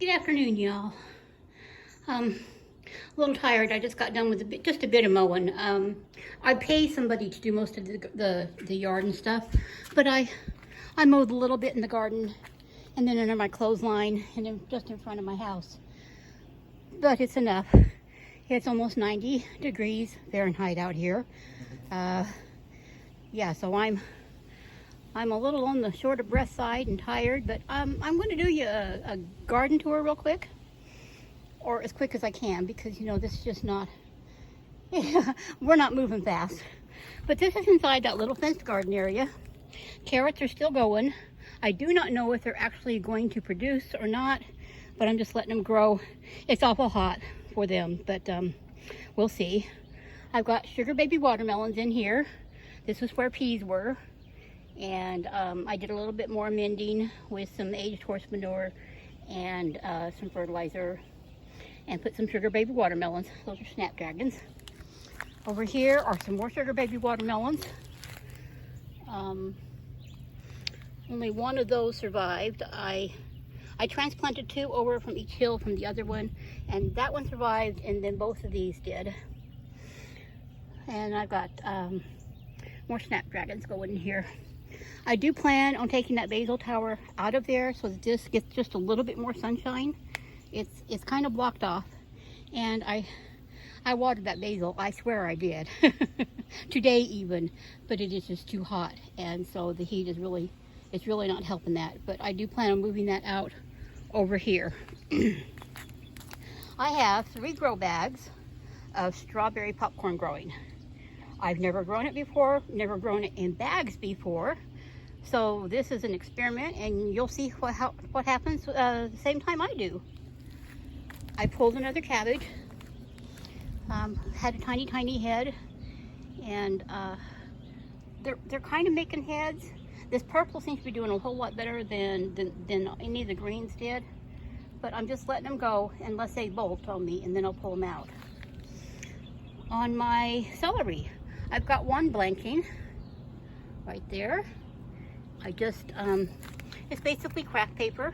Good afternoon, y'all. A little tired. I just got done with just a bit of mowing. I pay somebody to do most of the yard and stuff, but I mowed a little bit in the garden and then under my clothesline and then just in front of my house. But it's enough. It's almost 90 degrees Fahrenheit out here. Yeah, so I'm a little on the short of breath side and tired, but I'm going to do you a garden tour real quick, or as quick as I can, because you know this is just not, we're not moving fast. But this is inside that little fenced garden area. Carrots are still going. I do not know if they're actually going to produce or not, but I'm just letting them grow. It's awful hot for them, but we'll see. I've got sugar baby watermelons in here. This is where peas were. And I did a little bit more mending with some aged horse manure and some fertilizer, and put some sugar baby watermelons. Those are snapdragons. Over here are some more sugar baby watermelons. Only one of those survived. I transplanted two over from each hill from the other one, and that one survived, and then both of these did. And I've got more snapdragons going in here. I do plan on taking that basil tower out of there so that this gets just a little bit more sunshine. It's kind of blocked off, and I watered that basil. I swear I did. Today even, but it is just too hot, and so the heat is really not helping that. But I do plan on moving that out over here. I have 3 grow bags of strawberry popcorn growing. I've never grown it before, never grown it in bags before. So this is an experiment, and you'll see what happens the same time I do. I pulled another cabbage, had a tiny head, and they're kind of making heads. This purple seems to be doing a whole lot better than any of the greens did, but I'm just letting them go unless they bolt on me, and then I'll pull them out. On my celery, I've got one blanking right there. I just, it's basically craft paper,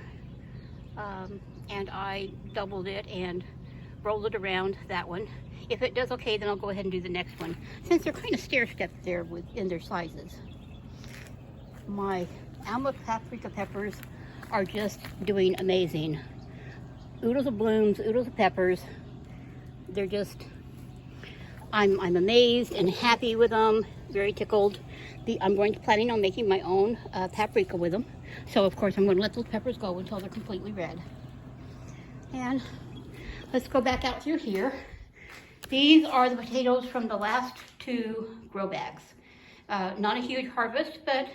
and I doubled it and rolled it around that one. If it does okay, then I'll go ahead and do the next one, since they're kind of stair-stepped there in their sizes. My Alma paprika peppers are just doing amazing. Oodles of blooms, oodles of peppers. They're just, I'm amazed and happy with them, very tickled. I'm planning on making my own paprika with them. So of course I'm going to let those peppers go until they're completely red. And let's go back out through here. These are the potatoes from the last 2 grow bags. Not a huge harvest, but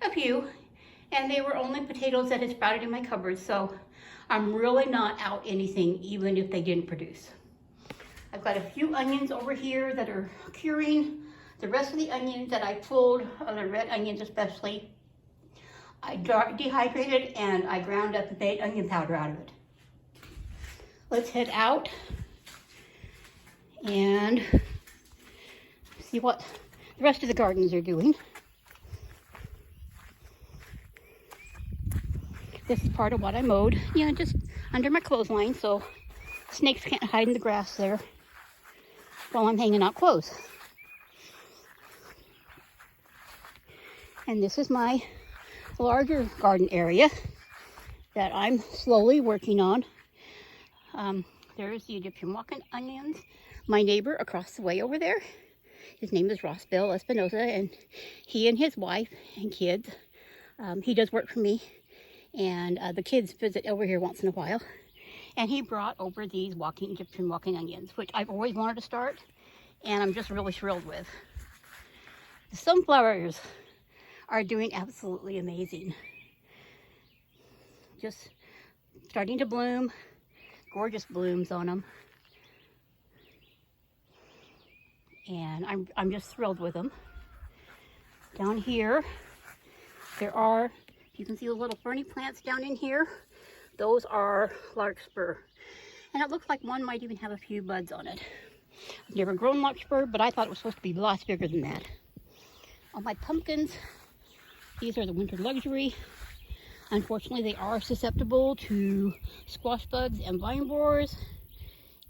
a few. And they were only potatoes that had sprouted in my cupboard, so I'm really not out anything, even if they didn't produce. I've got a few onions over here that are curing. The rest of the onions that I pulled, the red onions especially, I dehydrated and I ground up and made onion powder out of it. Let's head out and see what the rest of the gardens are doing. This is part of what I mowed, just under my clothesline, so snakes can't hide in the grass there while I'm hanging out clothes. And this is my larger garden area that I'm slowly working on. There's the Egyptian walking onions. My neighbor across the way over there, his name is Ross Bill Espinosa, and he and his wife and kids, he does work for me, and the kids visit over here once in a while. And he brought over these Egyptian walking onions, which I've always wanted to start, and I'm just really thrilled with. The sunflowers are doing absolutely amazing. Just starting to bloom, gorgeous blooms on them. And I'm just thrilled with them. Down here, there are, you can see the little ferny plants down in here. Those are larkspur. And it looks like one might even have a few buds on it. I've never grown larkspur, but I thought it was supposed to be lots bigger than that. On my pumpkins, these are the winter luxury. Unfortunately, they are susceptible to squash bugs and vine borers,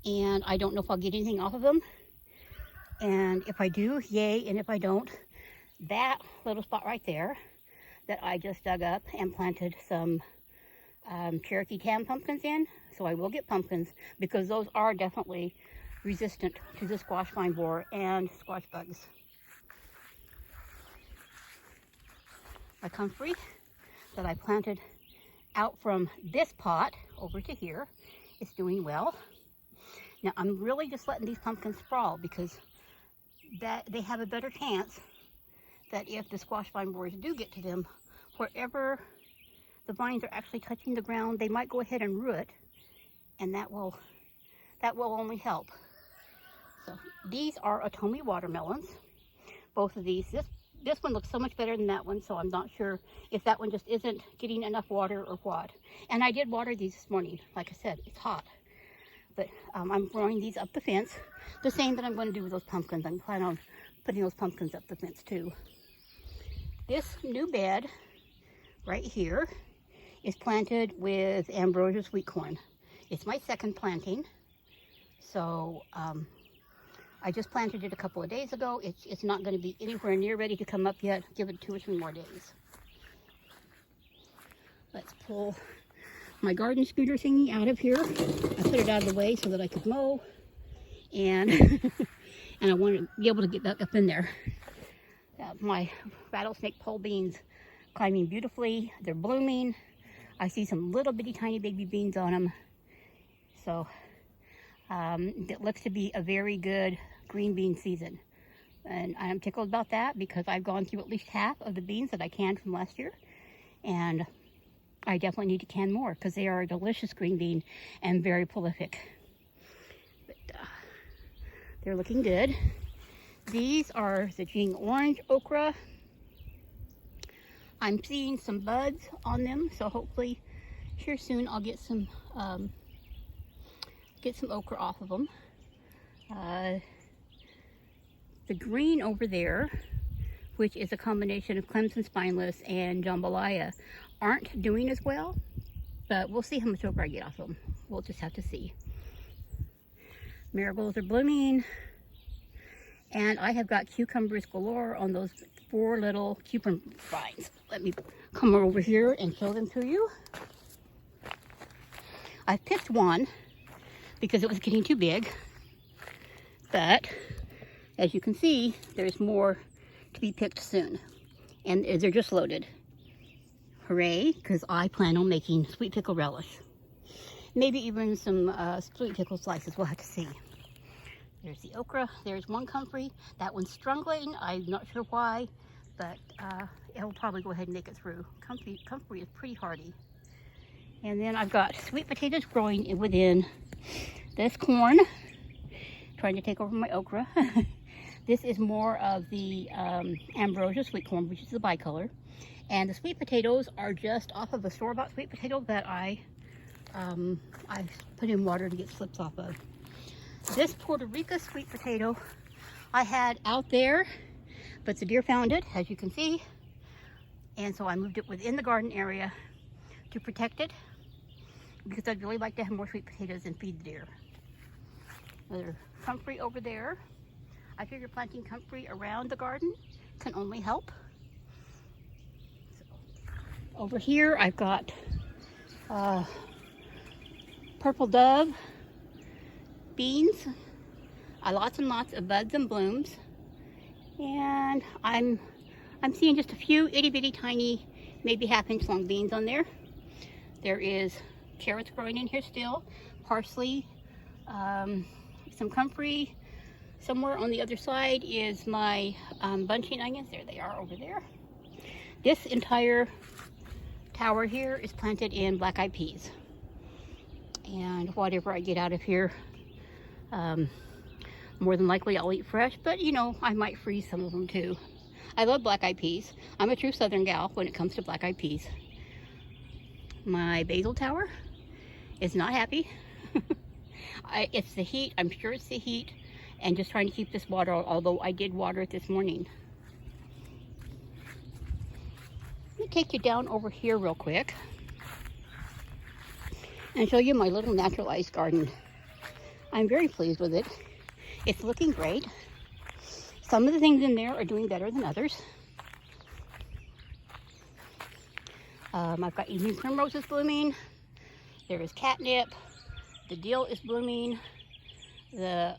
and I don't know if I'll get anything off of them. And if I do, yay, and if I don't, that little spot right there that I just dug up and planted some Cherokee Tam pumpkins in, so I will get pumpkins, because those are definitely resistant to the squash vine borer and squash bugs. My comfrey that I planted out from this pot over to here is doing well. Now I'm really just letting these pumpkins sprawl, because that they have a better chance that if the squash vine borers do get to them, wherever the vines are actually touching the ground, they might go ahead and root, and that will only help. So these are Otomi watermelons, both of these. This one looks so much better than that one, so I'm not sure if that one just isn't getting enough water or what. And I did water these this morning. Like I said, it's hot. But I'm growing these up the fence. The same that I'm going to do with those pumpkins. I'm planning on putting those pumpkins up the fence too. This new bed right here is planted with ambrosia sweet corn. It's my second planting. So I just planted it a couple of days ago. It's not going to be anywhere near ready to come up yet. Give it 2 or 3 more days. Let's pull my garden scooter thingy out of here. I put it out of the way so that I could mow, and and I want to be able to get back up in there. My rattlesnake pole beans climbing beautifully. They're blooming. I see some little bitty tiny baby beans on them. So it looks to be a very good green bean season. And I'm tickled about that, because I've gone through at least half of the beans that I canned from last year. And I definitely need to can more, because they are a delicious green bean and very prolific. But they're looking good. These are the Jing orange okra. I'm seeing some buds on them, so hopefully here soon I'll get some okra off of them. The green over there, which is a combination of Clemson spineless and jambalaya, aren't doing as well, but we'll see how much okra I get off them. We'll just have to see. Marigolds are blooming, and I have got cucumbers galore on those 4 little cucumber vines. Let me come over here and show them to you. I picked one because it was getting too big, but as you can see, there's more to be picked soon, and they're just loaded. Hooray, because I plan on making sweet pickle relish. Maybe even some sweet pickle slices. We'll have to see. There's the okra. There's one comfrey. That one's struggling. I'm not sure why, but it'll probably go ahead and make it through. Comfrey is pretty hardy. And then I've got sweet potatoes growing within this corn, trying to take over my okra. This is more of the ambrosia sweet corn, which is the bicolor. And the sweet potatoes are just off of a store-bought sweet potato that I put in water to get slips off of. This Puerto Rico sweet potato I had out there, but the deer found it, as you can see. And so I moved it within the garden area to protect it, because I'd really like to have more sweet potatoes and feed the deer. Another comfrey over there. I figure planting comfrey around the garden can only help. So, over here I've got purple dove beans, lots and lots of buds and blooms, and I'm seeing just a few itty bitty tiny, maybe 1/2 inch long beans on there. There is carrots growing in here still, parsley, some comfrey. Somewhere on the other side is my bunching onions. There they are over there. This entire tower here is planted in black-eyed peas. And whatever I get out of here, more than likely I'll eat fresh, but you know, I might freeze some of them too. I love black-eyed peas. I'm a true Southern gal when it comes to black-eyed peas. My basil tower is not happy. It's the heat. I'm sure it's the heat, and just trying to keep this water, although I did water it this morning. Let me take you down over here real quick. and show you my little naturalized garden. I'm very pleased with it. It's looking great. Some of the things in there are doing better than others. I've got evening primroses blooming. There is catnip. The dill is blooming. The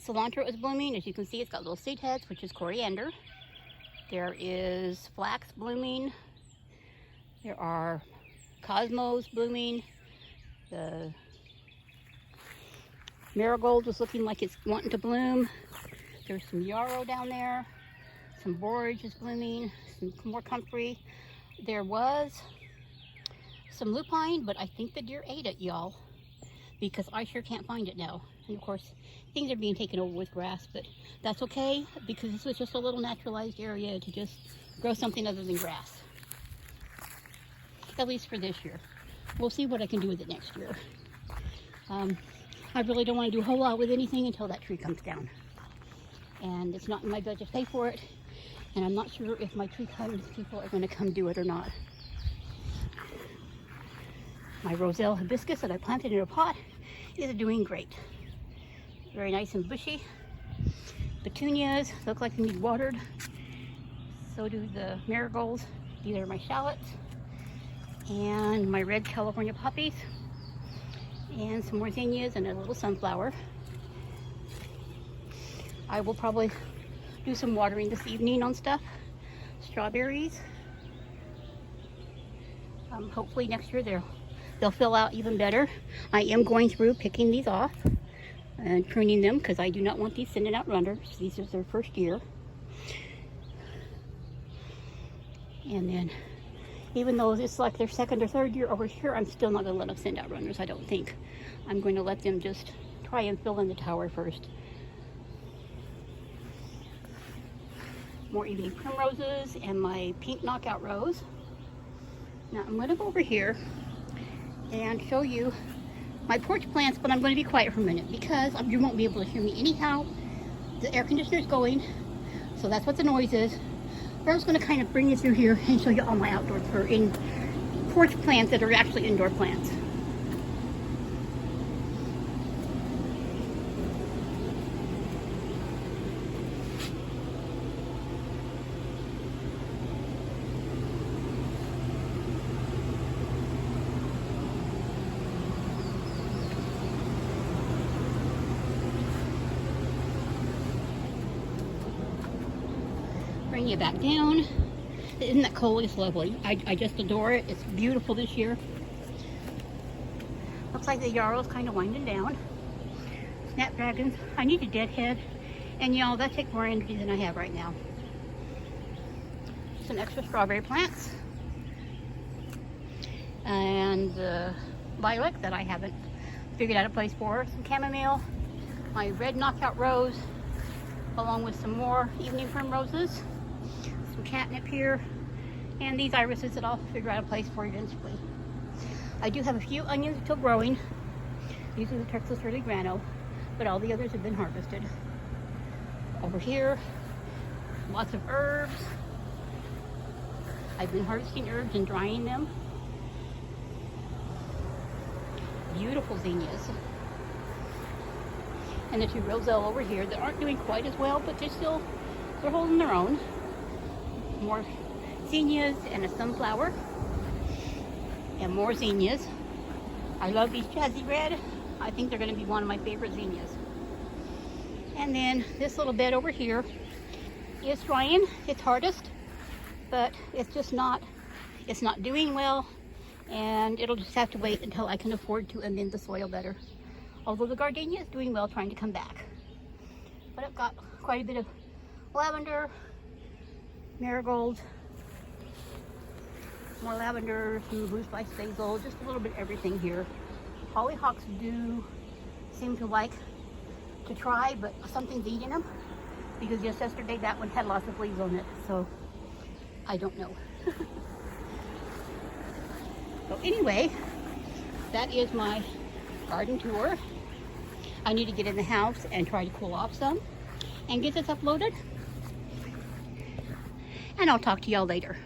cilantro is blooming. As you can see, it's got little seed heads, which is coriander. There is flax blooming. There are cosmos blooming. The marigold is looking like it's wanting to bloom. There's some yarrow down there. Some borage is blooming. Some more comfrey. There was some lupine, but I think the deer ate it, y'all, because I sure can't find it now. And of course, things are being taken over with grass, but that's okay, because this was just a little naturalized area to just grow something other than grass. At least for this year. We'll see what I can do with it next year. I really don't want to do a whole lot with anything until that tree comes down. And it's not in my budget to pay for it. And I'm not sure if my tree cutting people are going to come do it or not. My roselle hibiscus that I planted in a pot is doing great. Very nice and bushy. Petunias look like they need watered. So do the marigolds. These are my shallots. And my red California poppies. And some more zinnias and a little sunflower. I will probably do some watering this evening on stuff. Strawberries. Hopefully next year they'll fill out even better. I am going through picking these off and pruning them because I do not want these sending out runners. These are their first year. And then even though it's like their second or third year over here, I'm still not going to let them send out runners, I don't think. I'm going to let them just try and fill in the tower first. More evening primroses and my pink knockout rose. Now I'm going to go over here and show you my porch plants, but I'm going to be quiet for a minute because you won't be able to hear me anyhow. The air conditioner is going, so that's what the noise is. But I'm just going to kind of bring you through here and show you all my outdoor or in porch plants that are actually indoor plants. Bring you back down. Isn't that coleus lovely? I just adore it. It's beautiful this year. Looks like the yarrow's kind of winding down. Snapdragons. I need a deadhead, and y'all, that takes more energy than I have right now. Some extra strawberry plants, and lilac that I haven't figured out a place for. Some chamomile, my red knockout rose, along with some more evening primroses. Some catnip here, and these irises that I'll figure out a place for eventually. I do have a few onions still growing. These are the Texas Early Grano, but all the others have been harvested. Over here, lots of herbs. I've been harvesting herbs and drying them. Beautiful zinnias. And the two roselle over here that aren't doing quite as well, but they're holding their own. More zinnias and a sunflower. And more zinnias. I love these jazzy red. I think they're going to be one of my favorite zinnias. And then this little bed over here is trying its hardest, but it's not doing well, and it'll just have to wait until I can afford to amend the soil better. Although the gardenia is doing well, trying to come back. But I've got quite a bit of lavender, marigolds, more lavender, some blue spice basil, just a little bit of everything here. Hollyhocks do seem to like to try, but something's eating them, because just yesterday that one had lots of leaves on it, so I don't know. So anyway, that is my garden tour. I need to get in the house and try to cool off some and get this uploaded. And I'll talk to y'all later.